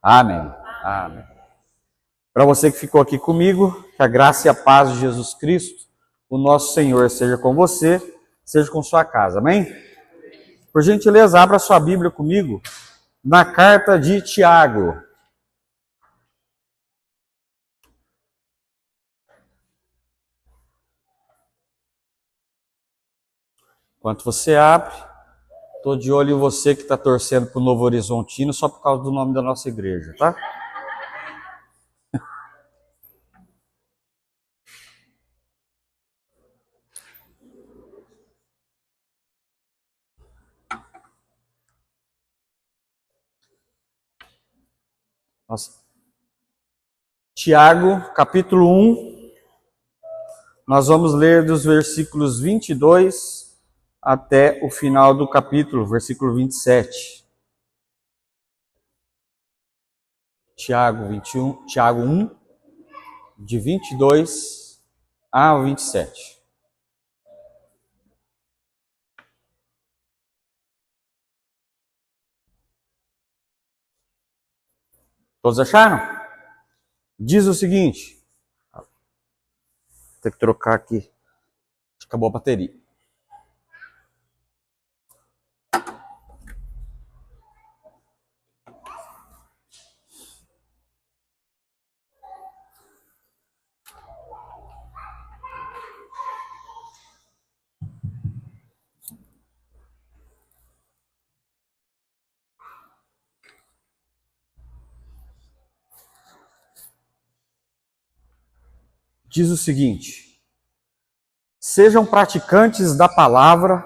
Amém. Amém. Para você que ficou aqui comigo, que a graça e a paz de Jesus Cristo, o nosso Senhor, seja com você, seja com sua casa. Amém? Por gentileza, abra sua Bíblia comigo na carta de Tiago. Enquanto você abre, estou de olho em você que está torcendo para o Novo Horizontino só por causa do nome da nossa igreja, tá? Nossa. Tiago, capítulo 1, nós vamos ler dos versículos 22 até o final do capítulo, versículo 27. Tiago 1, de 22 a 27. Todos acharam? Diz o seguinte, vou ter que trocar aqui, acho que acabou a bateria. Diz o seguinte: sejam praticantes da palavra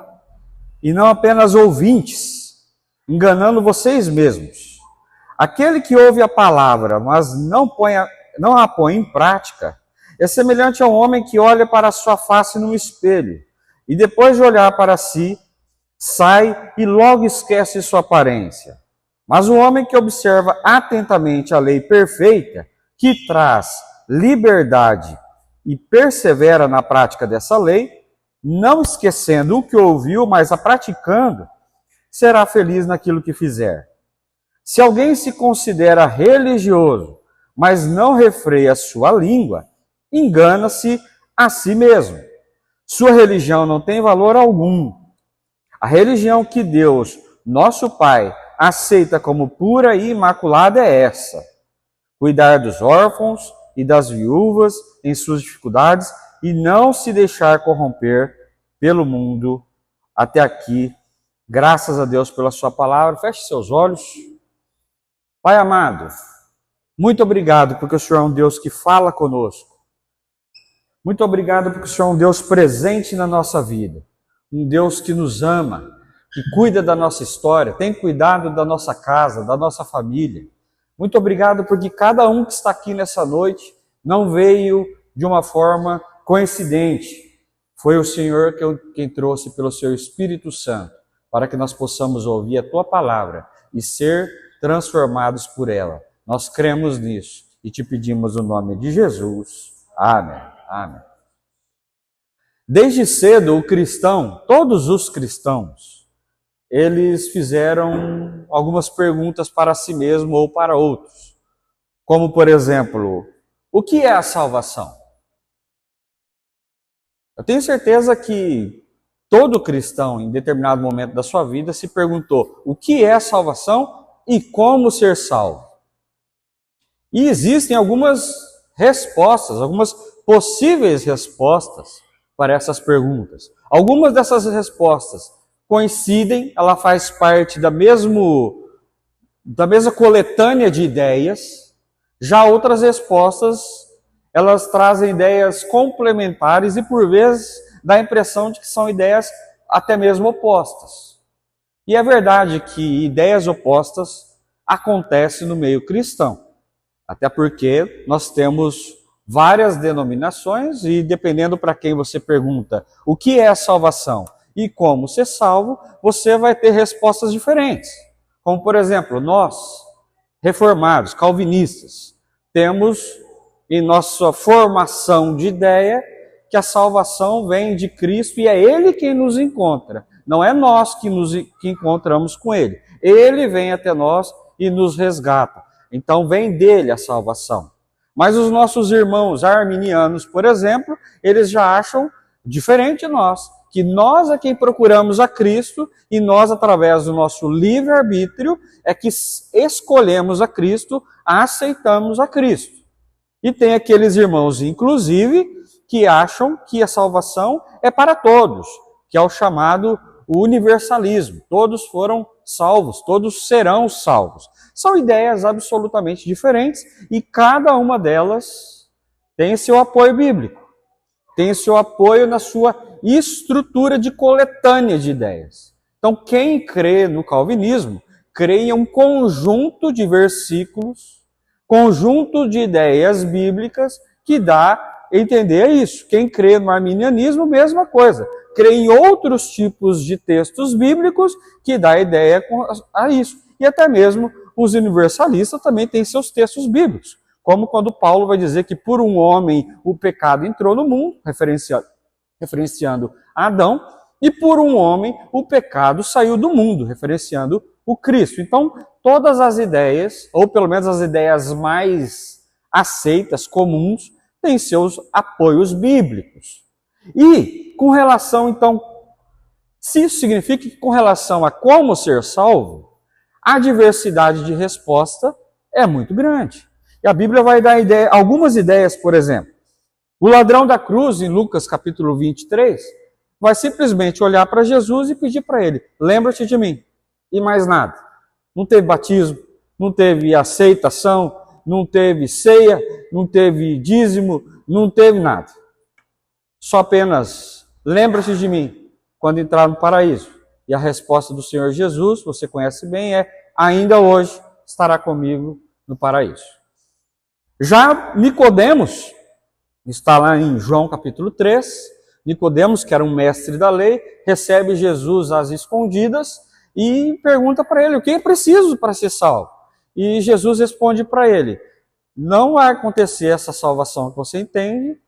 e não apenas ouvintes, enganando vocês mesmos. Aquele que ouve a palavra, mas não a põe em prática, é semelhante a um homem que olha para a sua face no espelho e depois de olhar para si, sai e logo esquece sua aparência. Mas o homem que observa atentamente a lei perfeita, que traz liberdade e persevera na prática dessa lei, não esquecendo o que ouviu, mas a praticando, será feliz naquilo que fizer. Se alguém se considera religioso, mas não refreia sua língua, engana-se a si mesmo. Sua religião não tem valor algum. A religião que Deus, nosso Pai, aceita como pura e imaculada é essa: cuidar dos órfãos e das viúvas em suas dificuldades e não se deixar corromper pelo mundo. Até aqui, graças a Deus pela sua palavra. Feche seus olhos. Pai amado, muito obrigado porque o Senhor é um Deus que fala conosco. Muito obrigado porque o Senhor é um Deus presente na nossa vida. Um Deus que nos ama, que cuida da nossa história, tem cuidado da nossa casa, da nossa família. Muito obrigado porque cada um que está aqui nessa noite não veio de uma forma coincidente. Foi o Senhor quem trouxe pelo seu Espírito Santo para que nós possamos ouvir a Tua palavra e ser transformados por ela. Nós cremos nisso e te pedimos o nome de Jesus. Amém. Amém. Desde cedo o cristão, todos os cristãos, eles fizeram algumas perguntas para si mesmo ou para outros. Como, por exemplo, o que é a salvação? Eu tenho certeza que todo cristão, em determinado momento da sua vida, se perguntou o que é a salvação e como ser salvo. E existem algumas respostas, algumas possíveis respostas para essas perguntas. Algumas dessas respostas coincidem, ela faz parte da mesma coletânea de ideias. Já outras respostas, elas trazem ideias complementares e por vezes dá a impressão de que são ideias até mesmo opostas. E é verdade que ideias opostas acontecem no meio cristão. Até porque nós temos várias denominações e dependendo para quem você pergunta o que é a salvação e como ser salvo, você vai ter respostas diferentes. Como, por exemplo, nós, reformados, calvinistas, temos em nossa formação de ideia que a salvação vem de Cristo e é Ele quem nos encontra. Não é nós que encontramos com Ele. Ele vem até nós e nos resgata. então vem dele a salvação. Mas os nossos irmãos arminianos, por exemplo, eles já acham diferente de nós, que nós é quem procuramos a Cristo e nós, através do nosso livre-arbítrio, é que escolhemos a Cristo, aceitamos a Cristo. E tem aqueles irmãos, inclusive, que acham que a salvação é para todos, que é o chamado universalismo. Todos foram salvos, todos serão salvos. São ideias absolutamente diferentes e cada uma delas tem seu apoio bíblico, tem seu apoio na sua estrutura de coletânea de ideias. Então, quem crê no calvinismo, crê em um conjunto de versículos, conjunto de ideias bíblicas que dá a entender isso. Quem crê no arminianismo, mesma coisa. Crê em outros tipos de textos bíblicos que dá ideia a isso. E até mesmo os universalistas também têm seus textos bíblicos. Como quando Paulo vai dizer que por um homem o pecado entrou no mundo, referenciando Adão, e por um homem o pecado saiu do mundo, referenciando o Cristo. Então, todas as ideias, ou pelo menos as ideias mais aceitas, comuns, têm seus apoios bíblicos. E, com relação, então, se isso significa que com relação a como ser salvo, a diversidade de resposta é muito grande. E a Bíblia vai dar algumas ideias, por exemplo. O ladrão da cruz, em Lucas capítulo 23, vai simplesmente olhar para Jesus e pedir para ele, lembra-te de mim, e mais nada. Não teve batismo, não teve aceitação, não teve ceia, não teve dízimo, não teve nada. Só apenas, lembra-te de mim, quando entrar no paraíso. E a resposta do Senhor Jesus, você conhece bem, é, ainda hoje estará comigo no paraíso. Já Nicodemos, está lá em João capítulo 3, Nicodemos, que era um mestre da lei, recebe Jesus às escondidas e pergunta para ele, o que é preciso para ser salvo? E Jesus responde para ele, não vai acontecer essa salvação que você entende,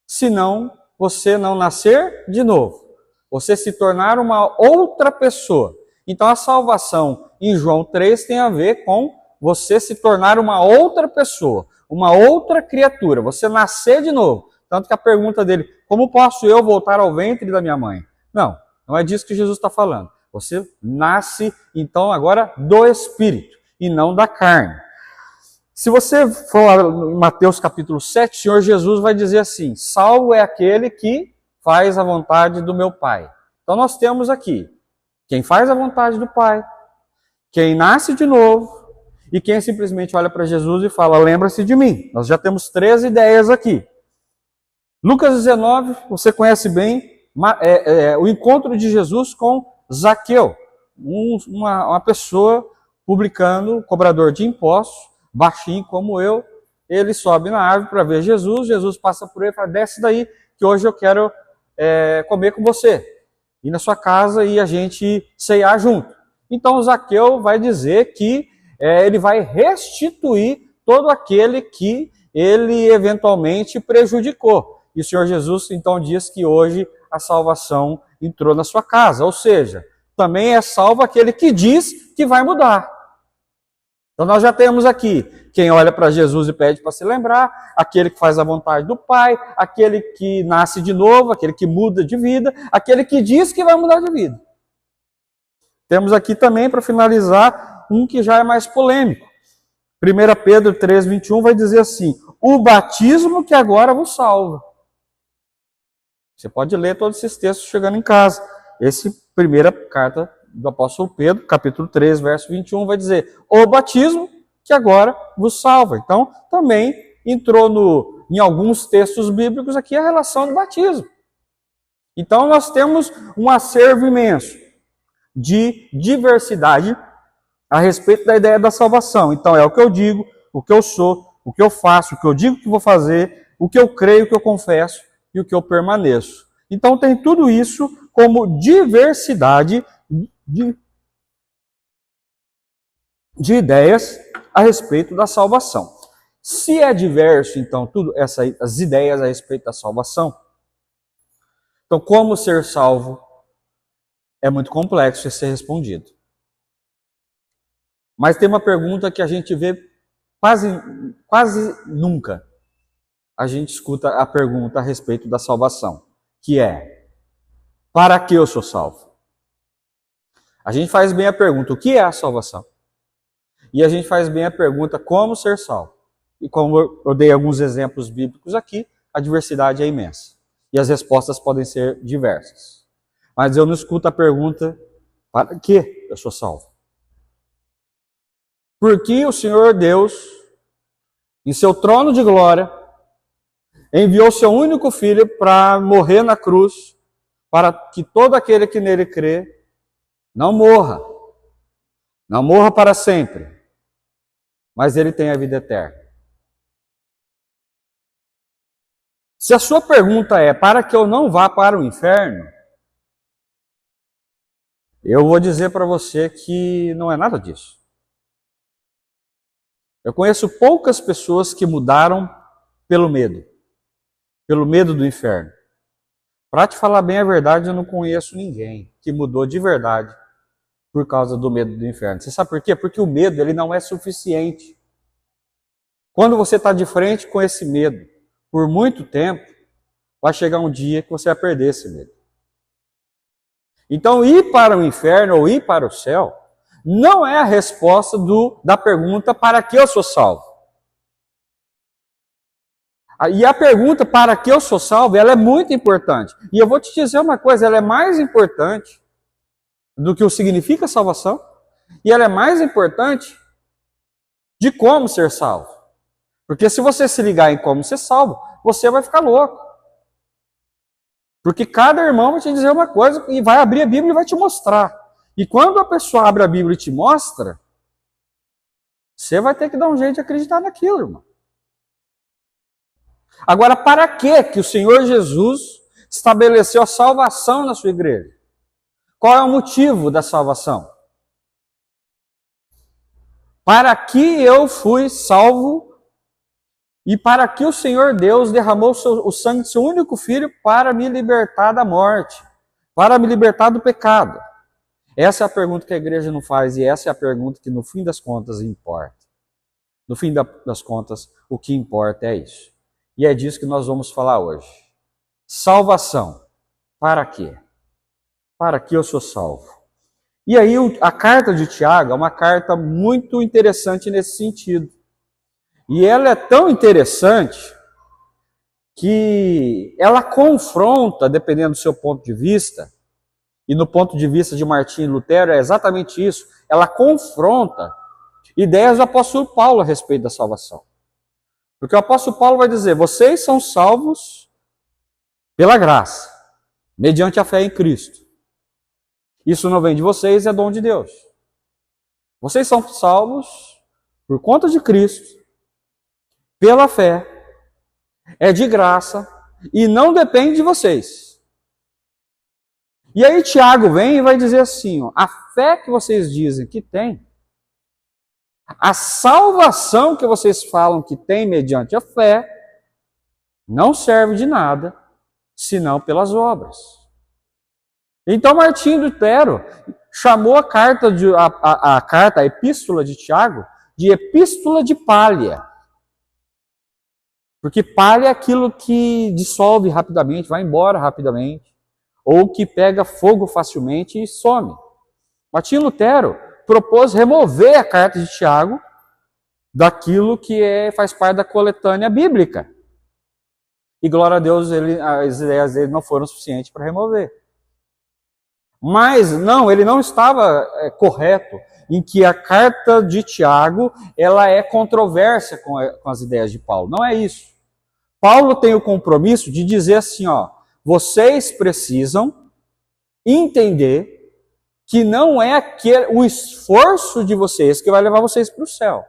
senão você não nascer de novo, você se tornar uma outra pessoa. Então a salvação em João 3 tem a ver com você se tornar uma outra pessoa, uma outra criatura, você nascer de novo. Tanto que a pergunta dele, como posso eu voltar ao ventre da minha mãe? Não, não é disso que Jesus está falando. Você nasce, então, agora do Espírito, e não da carne. Se você for em Mateus capítulo 7, o Senhor Jesus vai dizer assim, salvo é aquele que faz a vontade do meu Pai. Então nós temos aqui, quem faz a vontade do Pai, quem nasce de novo, e quem simplesmente olha para Jesus e fala, lembra-se de mim. Nós já temos 3 ideias aqui. Lucas 19, você conhece bem, o encontro de Jesus com Zaqueu, uma pessoa publicano, cobrador de impostos, baixinho como eu, ele sobe na árvore para ver Jesus, Jesus passa por ele e fala, desce daí, que hoje eu quero comer com você, ir na sua casa e a gente ceiar junto. Então Zaqueu vai dizer que ele vai restituir todo aquele que ele eventualmente prejudicou. E o Senhor Jesus então diz que hoje a salvação entrou na sua casa, ou seja, também é salvo aquele que diz que vai mudar. Então nós já temos aqui quem olha para Jesus e pede para se lembrar, aquele que faz a vontade do Pai, aquele que nasce de novo, aquele que muda de vida, aquele que diz que vai mudar de vida. Temos aqui também, para finalizar, um que já é mais polêmico. 1 Pedro 3, 21 vai dizer assim, o batismo que agora vos salva. Você pode ler todos esses textos chegando em casa. Essa primeira carta do apóstolo Pedro, capítulo 3, verso 21, vai dizer, o batismo que agora vos salva. Então, também entrou em alguns textos bíblicos aqui a relação do batismo. Então, nós temos um acervo imenso de diversidade a respeito da ideia da salvação. Então, é o que eu digo, o que eu sou, o que eu faço, o que eu digo que vou fazer, o que eu creio, o que eu confesso e o que eu permaneço. Então, tem tudo isso como diversidade de ideias a respeito da salvação. Se é diverso, então, tudo as ideias a respeito da salvação, então, como ser salvo é muito complexo de ser respondido. Mas tem uma pergunta que a gente vê quase nunca a gente escuta a pergunta a respeito da salvação, que é: para que eu sou salvo? A gente faz bem a pergunta: o que é a salvação? E a gente faz bem a pergunta: como ser salvo? E como eu dei alguns exemplos bíblicos aqui, a diversidade é imensa. E as respostas podem ser diversas. Mas eu não escuto a pergunta: para que eu sou salvo? Porque o Senhor Deus, em seu trono de glória, enviou seu único filho para morrer na cruz, para que todo aquele que nele crê não morra para sempre, mas ele tenha a vida eterna. Se a sua pergunta é: para que eu não vá para o inferno, eu vou dizer para você que não é nada disso. Eu conheço poucas pessoas que mudaram pelo medo do inferno. Para te falar bem a verdade, eu não conheço ninguém que mudou de verdade por causa do medo do inferno. Você sabe por quê? Porque o medo ele não é suficiente. Quando você está de frente com esse medo por muito tempo, vai chegar um dia que você vai perder esse medo. Então, ir para o inferno ou ir para o céu não é a resposta da pergunta: para que eu sou salvo? E a pergunta: para que eu sou salvo? Ela é muito importante. E eu vou te dizer uma coisa: ela é mais importante do que o significa salvação, e ela é mais importante de como ser salvo. Porque se você se ligar em como ser salvo, você vai ficar louco. Porque cada irmão vai te dizer uma coisa e vai abrir a Bíblia e vai te mostrar. E quando a pessoa abre a Bíblia e te mostra, você vai ter que dar um jeito de acreditar naquilo, irmão. Agora, para que o Senhor Jesus estabeleceu a salvação na sua igreja? Qual é o motivo da salvação? Para que eu fui salvo e para que o Senhor Deus derramou o sangue de seu único filho para me libertar da morte, para me libertar do pecado. Essa é a pergunta que a igreja não faz e essa é a pergunta que no fim das contas importa. No fim das contas, o que importa é isso. E é disso que nós vamos falar hoje. Salvação. Para quê? Para que eu sou salvo? E aí a carta de Tiago é uma carta muito interessante nesse sentido. E ela é tão interessante que ela confronta, dependendo do seu ponto de vista, e no ponto de vista de Martinho Lutero é exatamente isso, ela confronta ideias do apóstolo Paulo a respeito da salvação. Porque o apóstolo Paulo vai dizer: vocês são salvos pela graça, mediante a fé em Cristo. Isso não vem de vocês, é dom de Deus. Vocês são salvos por conta de Cristo, pela fé, é de graça e não depende de vocês. E aí Tiago vem e vai dizer assim: ó, a fé que vocês dizem que tem, a salvação que vocês falam que tem mediante a fé, não serve de nada, senão pelas obras. Então Martinho Lutero chamou a carta, a epístola de Tiago, de epístola de palha. Porque palha é aquilo que dissolve rapidamente, vai embora rapidamente, ou que pega fogo facilmente e some. Martinho Lutero propôs remover a carta de Tiago daquilo que faz parte da coletânea bíblica. E glória a Deus, as ideias dele não foram suficientes para remover. Mas não, ele não estava correto em que a carta de Tiago ela é controversa com as ideias de Paulo. Não é isso. Paulo tem o compromisso de dizer assim, ó, vocês precisam entender que não é o esforço de vocês que vai levar vocês para o céu.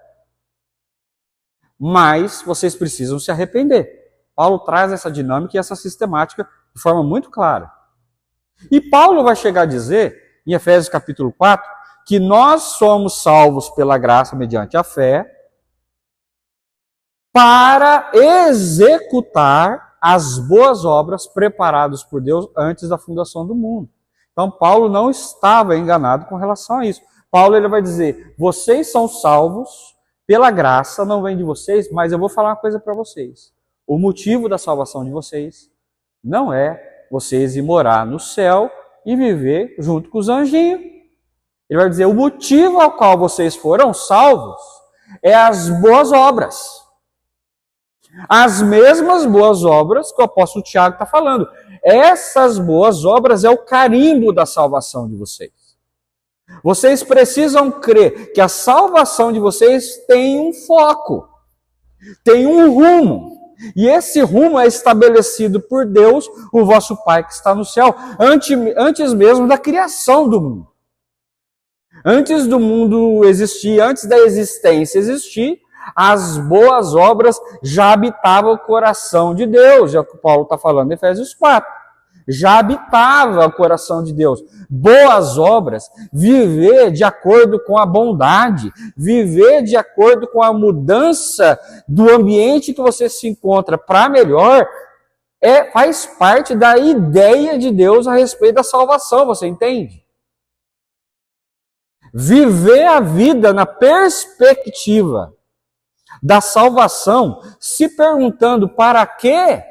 Mas vocês precisam se arrepender. Paulo traz essa dinâmica e essa sistemática de forma muito clara. E Paulo vai chegar a dizer, em Efésios capítulo 4, que nós somos salvos pela graça mediante a fé para executar as boas obras preparadas por Deus antes da fundação do mundo. Então Paulo não estava enganado com relação a isso. Paulo ele vai dizer, vocês são salvos pela graça, não vem de vocês, mas eu vou falar uma coisa para vocês. O motivo da salvação de vocês não é vocês ir morar no céu e viver junto com os anjinhos. Ele vai dizer, o motivo ao qual vocês foram salvos é as boas obras. As mesmas boas obras que o apóstolo Tiago está falando. Essas boas obras é o carimbo da salvação de vocês. Vocês precisam crer que a salvação de vocês tem um foco, tem um rumo. E esse rumo é estabelecido por Deus, o vosso Pai que está no céu, antes mesmo da criação do mundo. Antes do mundo existir, antes da existência existir, as boas obras já habitavam o coração de Deus, já que Paulo está falando em Efésios 4. Já habitava o coração de Deus. Boas obras, viver de acordo com a bondade, viver de acordo com a mudança do ambiente que você se encontra para melhor, faz parte da ideia de Deus a respeito da salvação, você entende? Viver a vida na perspectiva da salvação, se perguntando para que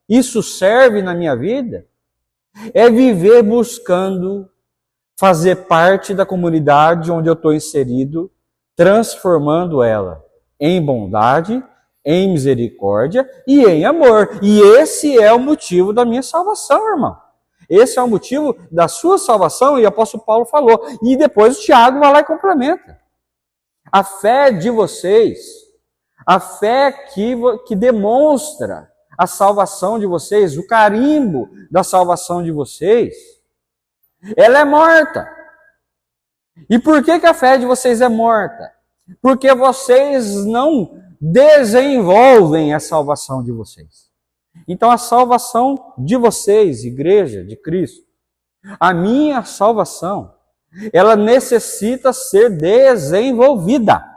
isso serve na minha vida, é viver buscando fazer parte da comunidade onde eu estou inserido, transformando ela em bondade, em misericórdia e em amor. E esse é o motivo da minha salvação, irmão. Esse é o motivo da sua salvação, e o apóstolo Paulo falou. E depois o Tiago vai lá e complementa. A fé de vocês, a fé que demonstra a salvação de vocês, o carimbo da salvação de vocês, ela é morta. E por que a fé de vocês é morta? Porque vocês não desenvolvem a salvação de vocês. Então a salvação de vocês, igreja de Cristo, a minha salvação, ela necessita ser desenvolvida.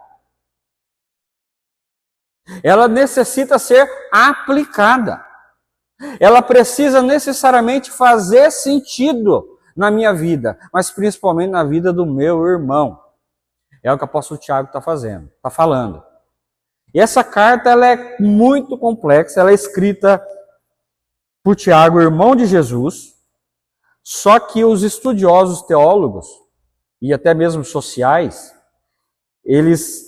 Ela necessita ser aplicada. Ela precisa necessariamente fazer sentido na minha vida, mas principalmente na vida do meu irmão. É o que o apóstolo Tiago está falando. E essa carta ela é muito complexa, ela é escrita por Tiago, irmão de Jesus, só que os estudiosos teólogos, e até mesmo sociais, eles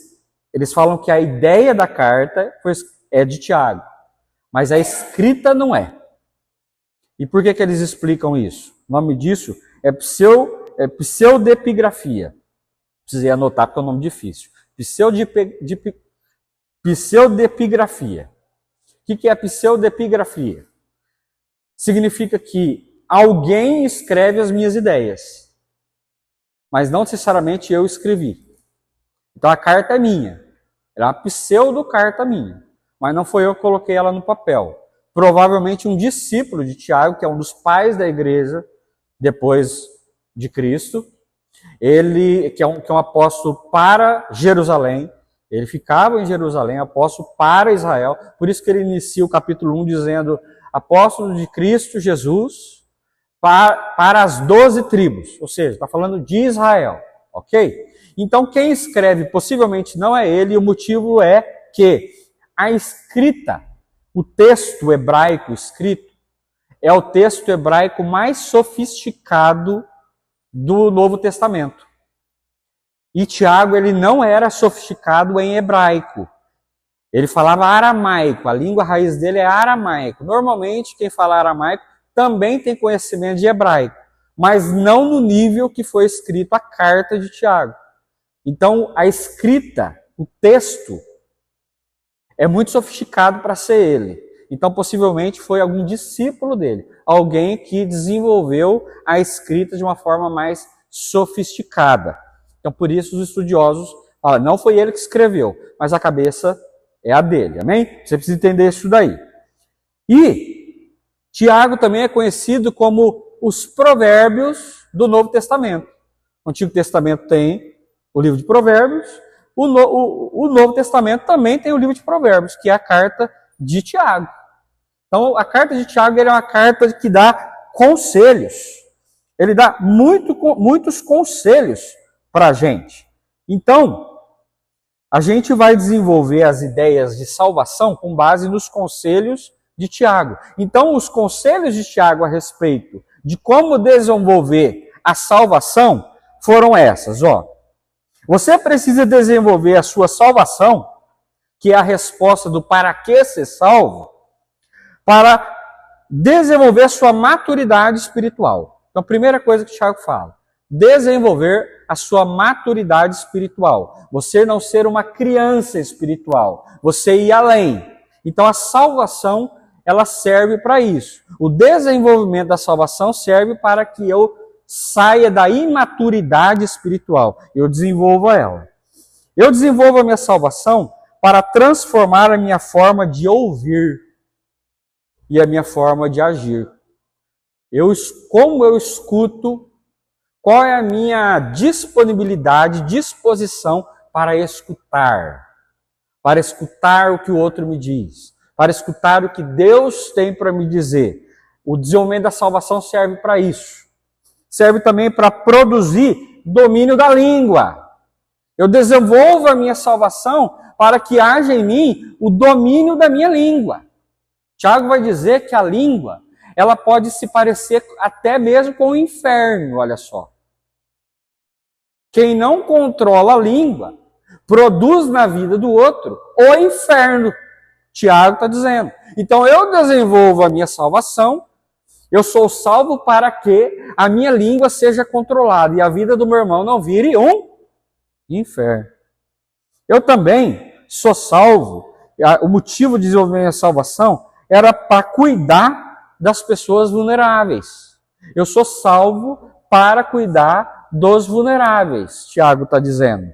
falam que a ideia da carta é de Tiago, mas a escrita não é. E por que eles explicam isso? O nome disso é pseudepigrafia. Precisei anotar porque é um nome difícil. Pseudepigrafia. O que é pseudepigrafia? Significa que alguém escreve as minhas ideias, mas não necessariamente eu escrevi. Então a carta é minha. Ela é uma pseudo-carta minha. Mas não foi eu que coloquei ela no papel. Provavelmente um discípulo de Tiago, que é um dos pais da igreja, depois de Cristo, ele, que é um apóstolo para Jerusalém, ele ficava em Jerusalém, apóstolo para Israel, por isso que ele inicia o capítulo 1 dizendo, apóstolo de Cristo Jesus para as 12 tribos, ou seja, está falando de Israel, ok? Então quem escreve possivelmente não é ele, e o motivo é que a escrita, o texto hebraico escrito, é o texto hebraico mais sofisticado do Novo Testamento. E Tiago, ele não era sofisticado em hebraico. Ele falava aramaico, a língua raiz dele é aramaico. Normalmente, quem fala aramaico também tem conhecimento de hebraico, mas não no nível que foi escrito a carta de Tiago. Então, a escrita, o texto, é muito sofisticado para ser ele. Então, possivelmente, foi algum discípulo dele, alguém que desenvolveu a escrita de uma forma mais sofisticada. Então, por isso, os estudiosos falam, não foi ele que escreveu, mas a cabeça é a dele, amém? Você precisa entender isso daí. E Tiago também é conhecido como os provérbios do Novo Testamento. O Antigo Testamento tem o livro de Provérbios, o Novo Testamento também tem o livro de Provérbios, que é a carta de Tiago. Então, a carta de Tiago é uma carta que dá conselhos. Ele dá muitos conselhos para a gente. Então, A gente vai desenvolver as ideias de salvação com base nos conselhos de Tiago. Então, os conselhos de Tiago a respeito de como desenvolver a salvação foram essas, ó. Você precisa desenvolver a sua salvação, que é a resposta do para que ser salvo, para desenvolver a sua maturidade espiritual. Então, a primeira coisa que o Tiago fala, desenvolver a sua maturidade espiritual. Você não ser uma criança espiritual, você ir além. Então, a salvação, ela serve para isso. O desenvolvimento da salvação serve para que eu saia da imaturidade espiritual. Eu desenvolvo ela. Eu desenvolvo a minha salvação para transformar a minha forma de ouvir e a minha forma de agir. Como eu escuto, qual é a minha disponibilidade, disposição para escutar o que o outro me diz, para escutar o que Deus tem para me dizer. O desenvolvimento da salvação serve para isso. Serve também para produzir domínio da língua. Eu desenvolvo a minha salvação para que haja em mim o domínio da minha língua. Tiago vai dizer que a língua, ela pode se parecer até mesmo com o inferno, olha só. Quem não controla a língua, produz na vida do outro o inferno. Tiago está dizendo. Então eu desenvolvo a minha salvação, eu sou salvo para que a minha língua seja controlada e a vida do meu irmão não vire um inferno. Eu também sou salvo, o motivo de desenvolver a minha salvação era para cuidar das pessoas vulneráveis. Eu sou salvo para cuidar dos vulneráveis, Tiago está dizendo.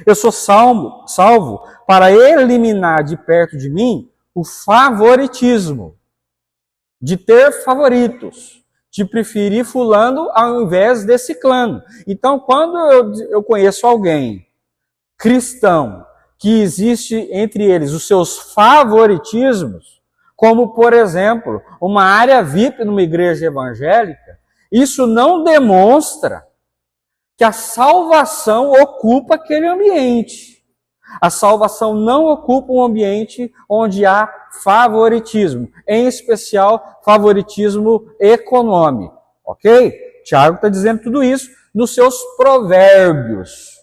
Eu sou salvo para eliminar de perto de mim o favoritismo, de ter favoritos, de preferir fulano ao invés de ciclano. Então, quando eu conheço alguém cristão que existe entre eles os seus favoritismos, como, por exemplo, uma área VIP numa igreja evangélica, isso não demonstra que a salvação ocupa aquele ambiente. A salvação não ocupa um ambiente onde há favoritismo, em especial favoritismo econômico, ok? Tiago está dizendo tudo isso nos seus provérbios,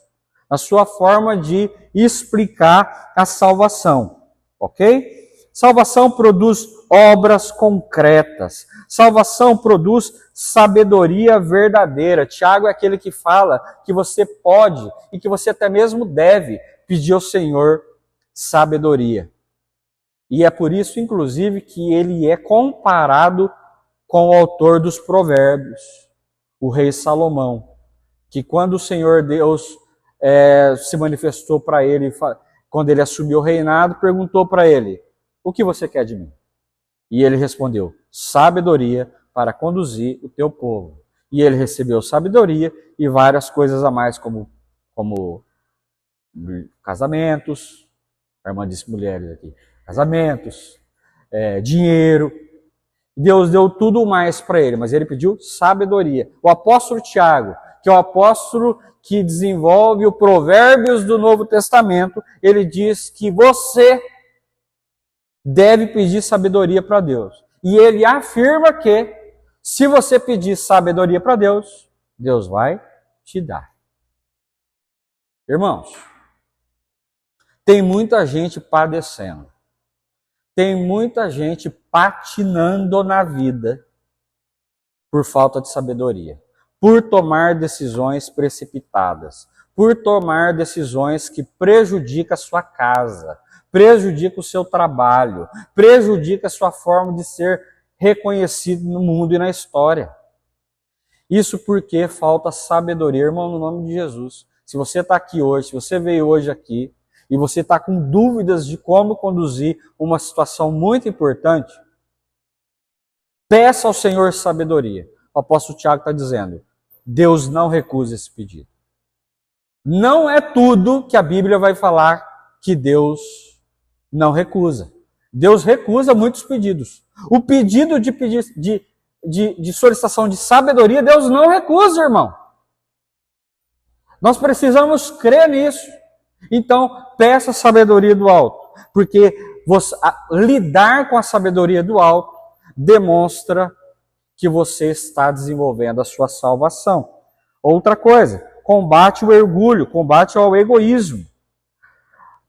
na sua forma de explicar a salvação, ok? Salvação produz obras concretas. Salvação produz sabedoria verdadeira. Tiago é aquele que fala que você pode e que você até mesmo deve pedir ao Senhor sabedoria. E é por isso, inclusive, que ele é comparado com o autor dos Provérbios, o rei Salomão, que quando o Senhor Deus se manifestou para ele, quando ele assumiu o reinado, perguntou para ele, o que você quer de mim? E ele respondeu, sabedoria para conduzir o teu povo. E ele recebeu sabedoria e várias coisas a mais, como casamentos, a irmã disse mulheres aqui, casamentos, dinheiro. Deus deu tudo mais para ele, mas ele pediu sabedoria. O apóstolo Tiago, que é o apóstolo que desenvolve o Provérbios do Novo Testamento, ele diz que você deve pedir sabedoria para Deus. E ele afirma que, se você pedir sabedoria para Deus, Deus vai te dar. Irmãos, tem muita gente padecendo. Tem muita gente patinando na vida por falta de sabedoria, por tomar decisões precipitadas, por tomar decisões que prejudicam a sua casa, prejudica o seu trabalho, prejudica a sua forma de ser reconhecido no mundo e na história. Isso porque falta sabedoria, irmão, no nome de Jesus. Se você está aqui hoje, se você veio hoje aqui, e você está com dúvidas de como conduzir uma situação muito importante, peça ao Senhor sabedoria. O apóstolo Tiago está dizendo, Deus não recusa esse pedido. Não é tudo que a Bíblia vai falar que Deus não recusa. Deus recusa muitos pedidos. O pedido de solicitação de sabedoria, Deus não recusa, irmão. Nós precisamos crer nisso. Então, peça a sabedoria do alto, porque lidar com a sabedoria do alto demonstra que você está desenvolvendo a sua salvação. Outra coisa, combate o orgulho, combate ao egoísmo.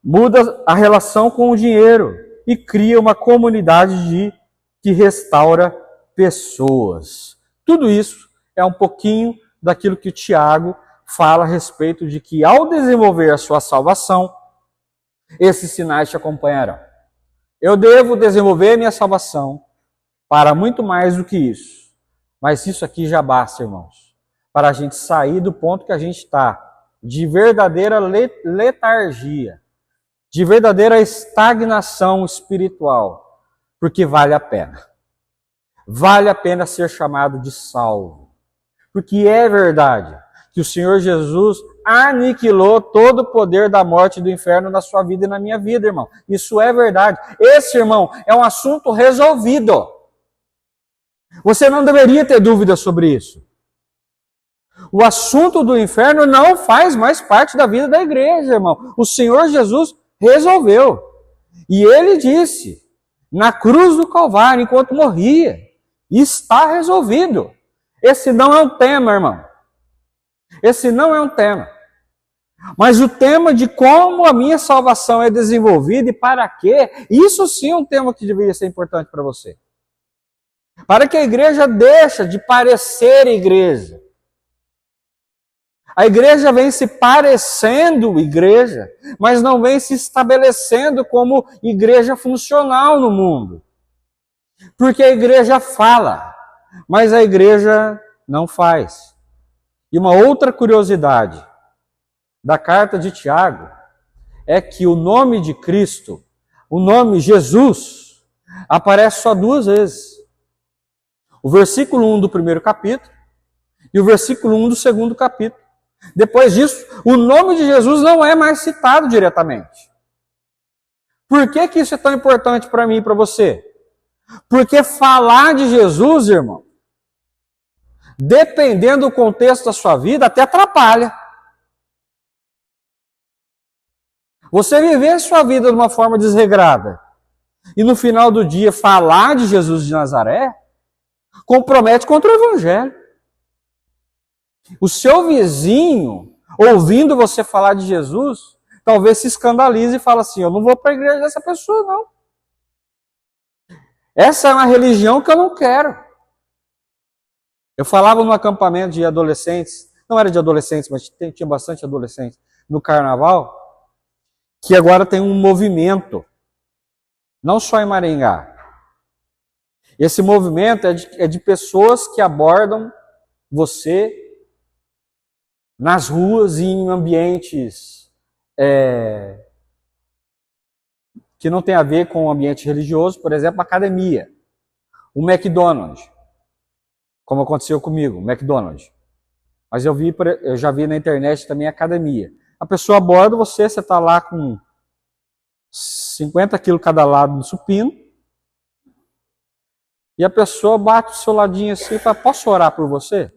Muda a relação com o dinheiro e cria uma comunidade que restaura pessoas. Tudo isso é um pouquinho daquilo que o Tiago fala a respeito de que ao desenvolver a sua salvação, esses sinais te acompanharão. Eu devo desenvolver minha salvação para muito mais do que isso. Mas isso aqui já basta, irmãos, para a gente sair do ponto que a gente está, de verdadeira letargia, de verdadeira estagnação espiritual, porque vale a pena. Vale a pena ser chamado de salvo, porque é verdade que o Senhor Jesus aniquilou todo o poder da morte e do inferno na sua vida e na minha vida, irmão. Isso é verdade. Esse, irmão, é um assunto resolvido. Você não deveria ter dúvida sobre isso. O assunto do inferno não faz mais parte da vida da igreja, irmão. O Senhor Jesus resolveu. E ele disse, na cruz do Calvário, enquanto morria, está resolvido. Esse não é um tema, irmão. Esse não é um tema. Mas o tema de como a minha salvação é desenvolvida e para quê, isso sim é um tema que deveria ser importante para você. Para que a igreja deixe de parecer igreja. A igreja vem se parecendo igreja, mas não vem se estabelecendo como igreja funcional no mundo. Porque a igreja fala, mas a igreja não faz. E uma outra curiosidade da carta de Tiago é que o nome de Cristo, o nome Jesus, aparece só 2 vezes. O versículo 1 do primeiro capítulo e o versículo 1 do segundo capítulo. Depois disso, o nome de Jesus não é mais citado diretamente. Por que isso é tão importante para mim e para você? Porque falar de Jesus, irmão, dependendo do contexto da sua vida, até atrapalha. Você viver a sua vida de uma forma desregrada e no final do dia falar de Jesus de Nazaré, compromete contra o Evangelho. O seu vizinho, ouvindo você falar de Jesus, talvez se escandalize e fale assim, eu não vou para a igreja dessa pessoa, não. Essa é uma religião que eu não quero. Eu falava num acampamento de adolescentes, não era de adolescentes, mas tinha bastante adolescentes, no carnaval, que agora tem um movimento, não só em Maringá. Esse movimento é de pessoas que abordam você nas ruas e em ambientes que não tem a ver com o ambiente religioso, por exemplo, academia, o McDonald's, como aconteceu comigo, o McDonald's. Mas eu já vi na internet também academia. A pessoa aborda você está lá com 50 quilos cada lado do supino, e a pessoa bate o seu ladinho assim e fala, posso orar por você?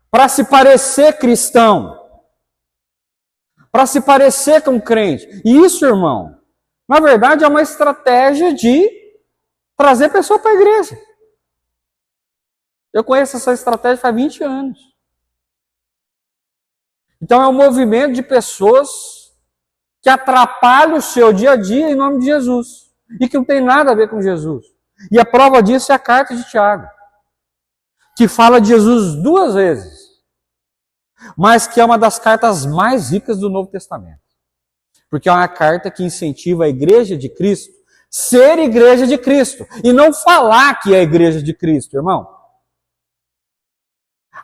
Para se parecer cristão. Para se parecer com crente. E isso, irmão, na verdade é uma estratégia de trazer a pessoa para a igreja. Eu conheço essa estratégia faz 20 anos. Então é um movimento de pessoas que atrapalham o seu dia a dia em nome de Jesus. E que não tem nada a ver com Jesus. E a prova disso é a carta de Tiago, que fala de Jesus 2 vezes, mas que é uma das cartas mais ricas do Novo Testamento. Porque é uma carta que incentiva a igreja de Cristo ser igreja de Cristo. E não falar que é a igreja de Cristo, irmão.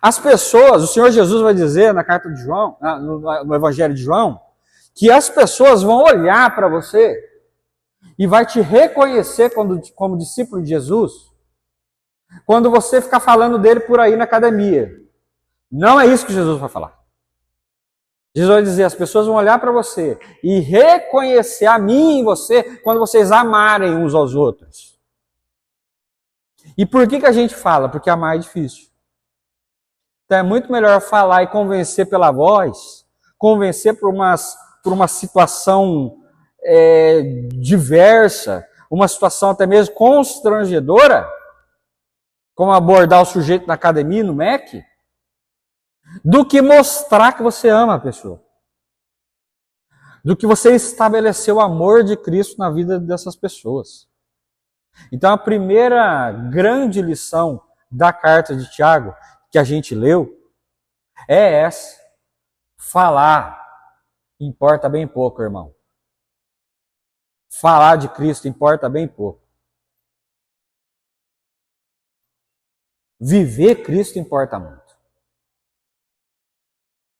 As pessoas, o Senhor Jesus vai dizer na carta de João, no Evangelho de João, que as pessoas vão olhar para você e vai te reconhecer como discípulo de Jesus quando você ficar falando dele por aí na academia. Não é isso que Jesus vai falar. Jesus vai dizer, as pessoas vão olhar para você e reconhecer a mim e você quando vocês amarem uns aos outros. E por que a gente fala? Porque amar é difícil. Então é muito melhor falar e convencer pela voz, convencer por uma situação diversa, uma situação até mesmo constrangedora, como abordar o sujeito na academia, no MEC, do que mostrar que você ama a pessoa. Do que você estabeleceu o amor de Cristo na vida dessas pessoas. Então a primeira grande lição da carta de Tiago, que a gente leu, é essa. Falar importa bem pouco, irmão. Falar de Cristo importa bem pouco. Viver Cristo importa muito.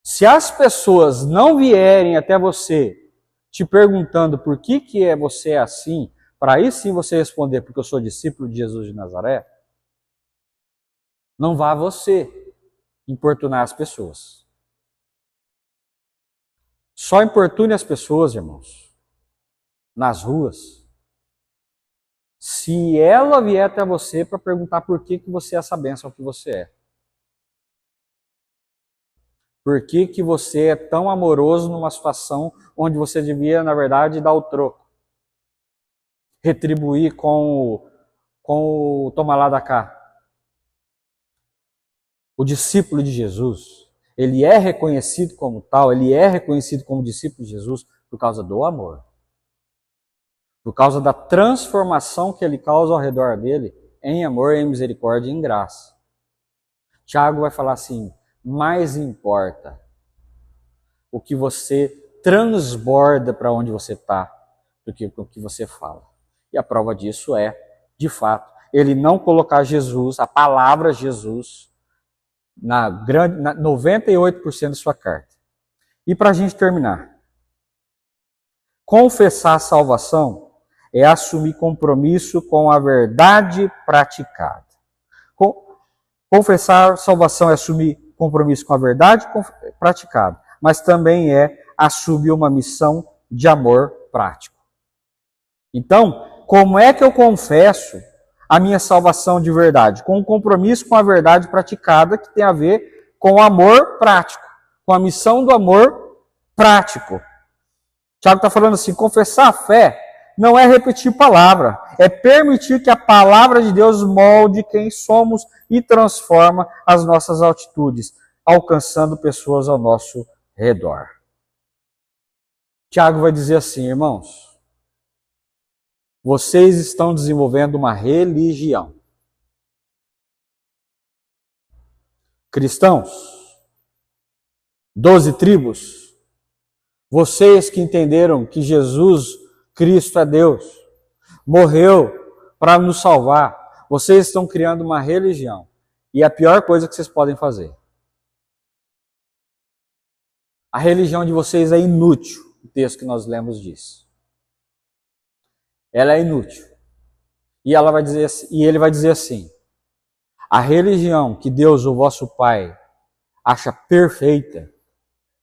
Se as pessoas não vierem até você te perguntando por que você é assim, para aí sim você responder porque eu sou discípulo de Jesus de Nazaré, não vá você importunar as pessoas. Só importune as pessoas, irmãos, nas ruas, se ela vier até você para perguntar por que você é essa bênção que você é. Por que você é tão amoroso numa situação onde você devia, na verdade, dar o troco? Retribuir com o toma lá da cá. O discípulo de Jesus, ele é reconhecido como tal, ele é reconhecido como discípulo de Jesus por causa do amor. Por causa da transformação que ele causa ao redor dele em amor, em misericórdia e em graça. Tiago vai falar assim, mais importa o que você transborda para onde você está do que o que você fala. E a prova disso é, de fato, ele não colocar Jesus, a palavra Jesus, na 98% de sua carta. E para a gente terminar, confessar a salvação é assumir compromisso com a verdade praticada. Confessar a salvação é assumir compromisso com a verdade praticada, mas também é assumir uma missão de amor prático. Então, como é que eu confesso a minha salvação de verdade? Com um compromisso com a verdade praticada, que tem a ver com o amor prático, com a missão do amor prático. Tiago está falando assim, confessar a fé não é repetir palavra, é permitir que a palavra de Deus molde quem somos e transforma as nossas atitudes, alcançando pessoas ao nosso redor. Tiago vai dizer assim, irmãos, vocês estão desenvolvendo uma religião. Cristãos, 12 tribos, vocês que entenderam que Jesus Cristo é Deus, morreu para nos salvar, vocês estão criando uma religião. E é a pior coisa que vocês podem fazer. A religião de vocês é inútil, o texto que nós lemos diz. Ela é inútil. E ele vai dizer assim, a religião que Deus, o vosso Pai, acha perfeita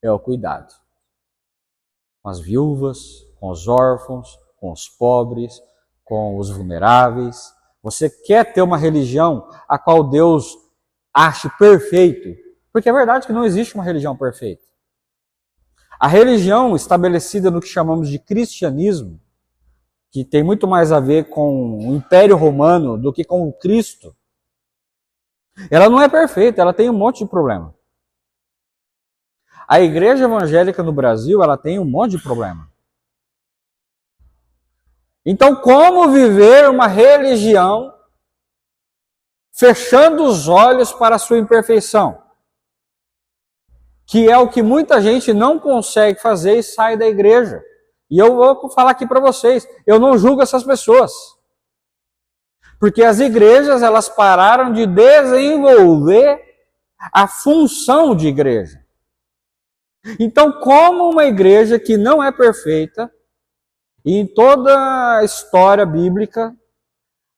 é o cuidado com as viúvas, com os órfãos, com os pobres, com os vulneráveis. Você quer ter uma religião a qual Deus ache perfeito? Porque é verdade que não existe uma religião perfeita. A religião estabelecida no que chamamos de cristianismo, que tem muito mais a ver com o Império Romano do que com o Cristo, ela não é perfeita, ela tem um monte de problema. A igreja evangélica no Brasil, ela tem um monte de problema. Então, como viver uma religião fechando os olhos para a sua imperfeição? Que é o que muita gente não consegue fazer e sai da igreja. E eu vou falar aqui para vocês, eu não julgo essas pessoas. Porque as igrejas, elas pararam de desenvolver a função de igreja. Então, como uma igreja que não é perfeita, e em toda a história bíblica,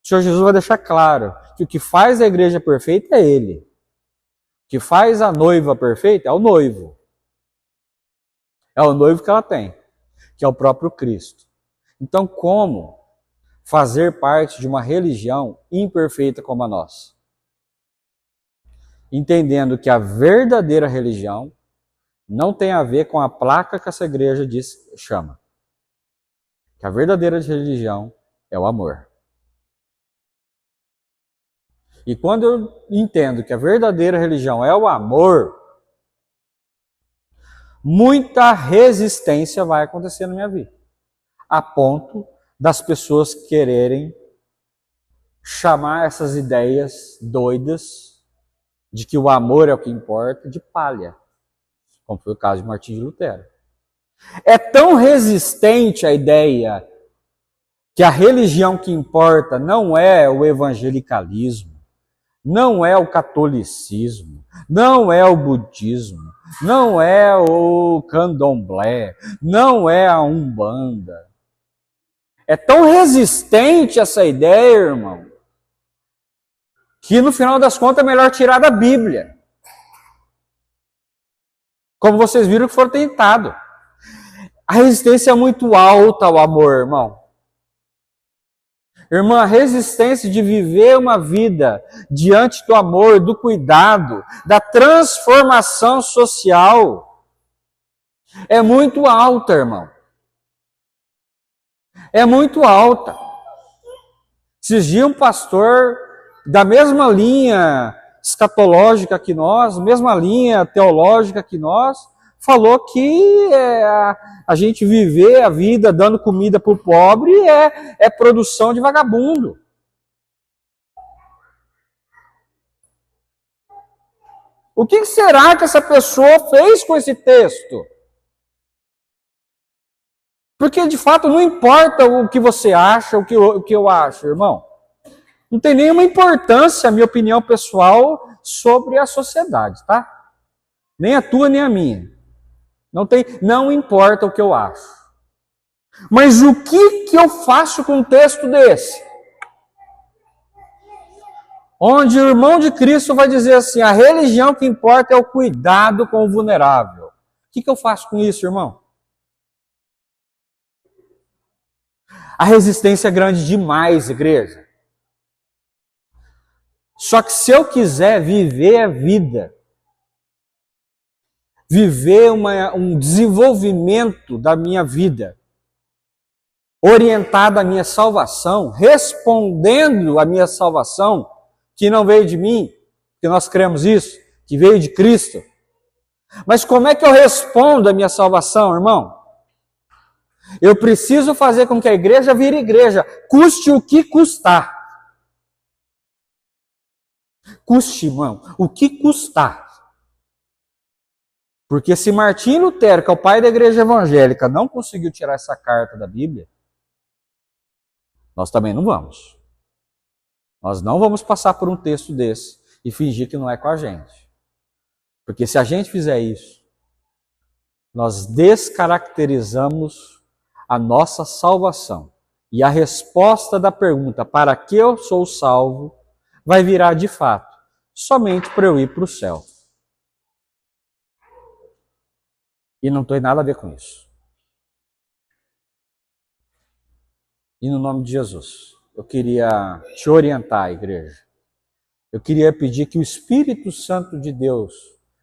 o Senhor Jesus vai deixar claro que o que faz a igreja perfeita é Ele. O que faz a noiva perfeita é o noivo. É o noivo que ela tem, que é o próprio Cristo. Então, como fazer parte de uma religião imperfeita como a nossa? entendendo que a verdadeira religião não tem a ver com a placa que essa igreja chama. Que a verdadeira religião é o amor. E quando eu entendo que a verdadeira religião é o amor, muita resistência vai acontecer na minha vida. A ponto das pessoas quererem chamar essas ideias doidas de que o amor é o que importa, de palha. Como foi o caso de Martim de Lutero. É tão resistente a ideia que a religião que importa não é o evangelicalismo, não é o catolicismo, não é o budismo, não é o candomblé, não é a umbanda. É tão resistente essa ideia, irmão, que no final das contas é melhor tirar da Bíblia. Como vocês viram que foram tentados. A resistência é muito alta ao amor, irmão. Irmã, a resistência de viver uma vida diante do amor, do cuidado, da transformação social é muito alta, irmão. É muito alta. Esses dias um pastor da mesma linha escatológica que nós, mesma linha teológica que nós, falou que a gente viver a vida dando comida para o pobre é produção de vagabundo. O que será que essa pessoa fez com esse texto? Porque de fato não importa o que você acha, o que eu acho, irmão. Não tem nenhuma importância a minha opinião pessoal sobre a sociedade, tá? Nem a tua, nem a minha. Não importa o que eu acho. Mas o que eu faço com um texto desse? Onde o irmão de Cristo vai dizer assim, a religião que importa é o cuidado com o vulnerável. O que eu faço com isso, irmão? A resistência é grande demais, igreja. Só que se eu quiser viver a vida, viver um desenvolvimento da minha vida, orientado à minha salvação, respondendo à minha salvação, que não veio de mim, que nós cremos isso, que veio de Cristo. Mas como é que eu respondo à minha salvação, irmão? Eu preciso fazer com que a igreja vire igreja, custe o que custar. Custe, irmão, o que custar. Porque se Martim Lutero, que é o pai da igreja evangélica, não conseguiu tirar essa carta da Bíblia, nós também não vamos. Nós não vamos passar por um texto desse e fingir que não é com a gente. Porque se a gente fizer isso, nós descaracterizamos a nossa salvação. E a resposta da pergunta, para que eu sou salvo, vai virar de fato, somente para eu ir para o céu. E não tem nada a ver com isso. E no nome de Jesus, eu queria te orientar, igreja. Eu queria pedir que o Espírito Santo de Deus,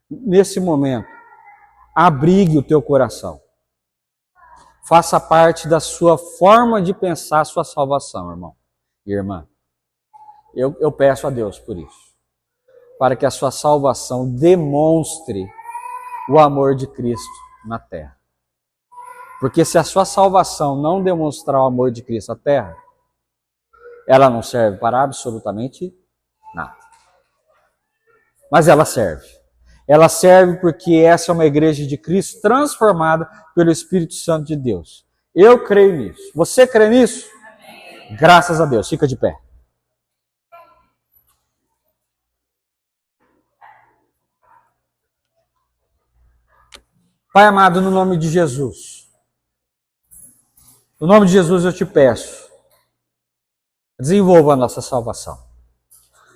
nesse momento, abrigue o teu coração. Faça parte da sua forma de pensar a sua salvação, irmão e irmã. Eu peço a Deus por isso. Para que a sua salvação demonstre o amor de Cristo na terra. Porque se a sua salvação não demonstrar o amor de Cristo na terra, ela não serve para absolutamente nada. Mas ela serve. Ela serve porque essa é uma igreja de Cristo transformada pelo Espírito Santo de Deus. Eu creio nisso. Você crê nisso? Amém. Graças a Deus. Fica de pé. Pai amado, no nome de Jesus. No nome de Jesus eu te peço. Desenvolva a nossa salvação.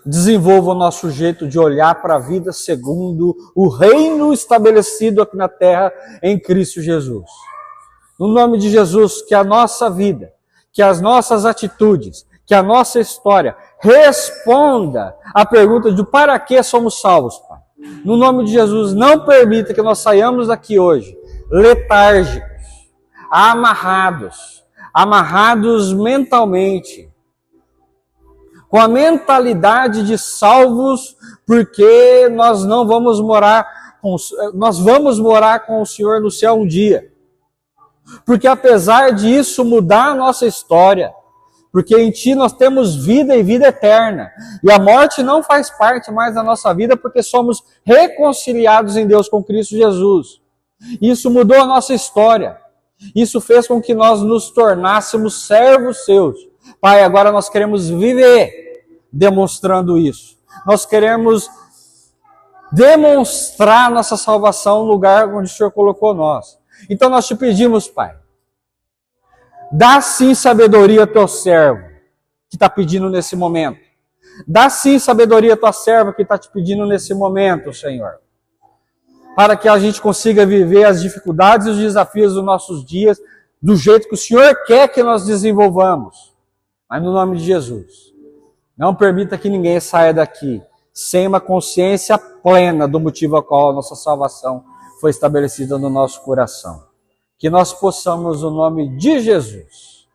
Desenvolva o nosso jeito de olhar para a vida segundo o reino estabelecido aqui na terra em Cristo Jesus. No nome de Jesus, que a nossa vida, que as nossas atitudes, que a nossa história responda à pergunta de para que somos salvos, Pai. No nome de Jesus, não permita que nós saiamos daqui hoje letárgicos, amarrados mentalmente, com a mentalidade de salvos, porque nós vamos morar com o Senhor no céu um dia. Porque apesar disso mudar a nossa história, porque em Ti nós temos vida e vida eterna, e a morte não faz parte mais da nossa vida, porque somos reconciliados em Deus com Cristo Jesus. Isso mudou a nossa história. Isso fez com que nós nos tornássemos servos Seus. Pai, agora nós queremos viver demonstrando isso. Nós queremos demonstrar nossa salvação no lugar onde o Senhor colocou nós. Então nós te pedimos, Pai, dá sim sabedoria ao teu servo que está pedindo nesse momento. Dá sim sabedoria à tua serva que está te pedindo nesse momento, Senhor. Para que a gente consiga viver as dificuldades e os desafios dos nossos dias do jeito que o Senhor quer que nós desenvolvamos. Mas no nome de Jesus, não permita que ninguém saia daqui sem uma consciência plena do motivo ao qual a nossa salvação foi estabelecida no nosso coração. Que nós possamos, no nome de Jesus,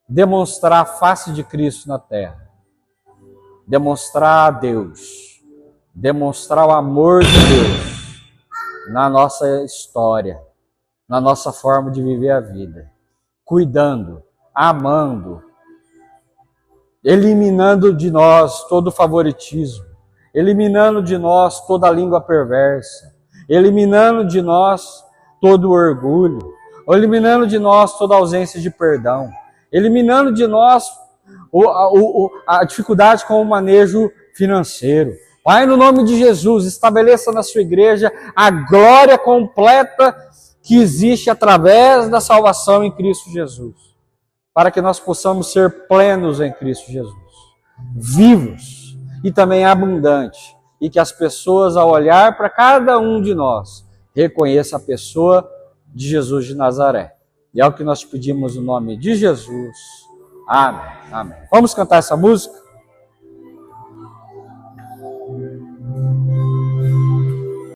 demonstrar a face de Cristo na terra. Demonstrar a Deus. Demonstrar o amor de Deus na nossa história, na nossa forma de viver a vida. Cuidando, amando, eliminando de nós todo favoritismo, eliminando de nós toda língua perversa, eliminando de nós todo orgulho, eliminando de nós toda ausência de perdão, eliminando de nós a dificuldade com o manejo financeiro. Pai, no nome de Jesus, estabeleça na sua igreja a glória completa que existe através da salvação em Cristo Jesus, para que nós possamos ser plenos em Cristo Jesus, vivos e também abundantes, e que as pessoas, ao olhar para cada um de nós, reconheçam a pessoa de Jesus de Nazaré. E é o que nós pedimos no nome de Jesus. Amém. Amém. Vamos cantar essa música?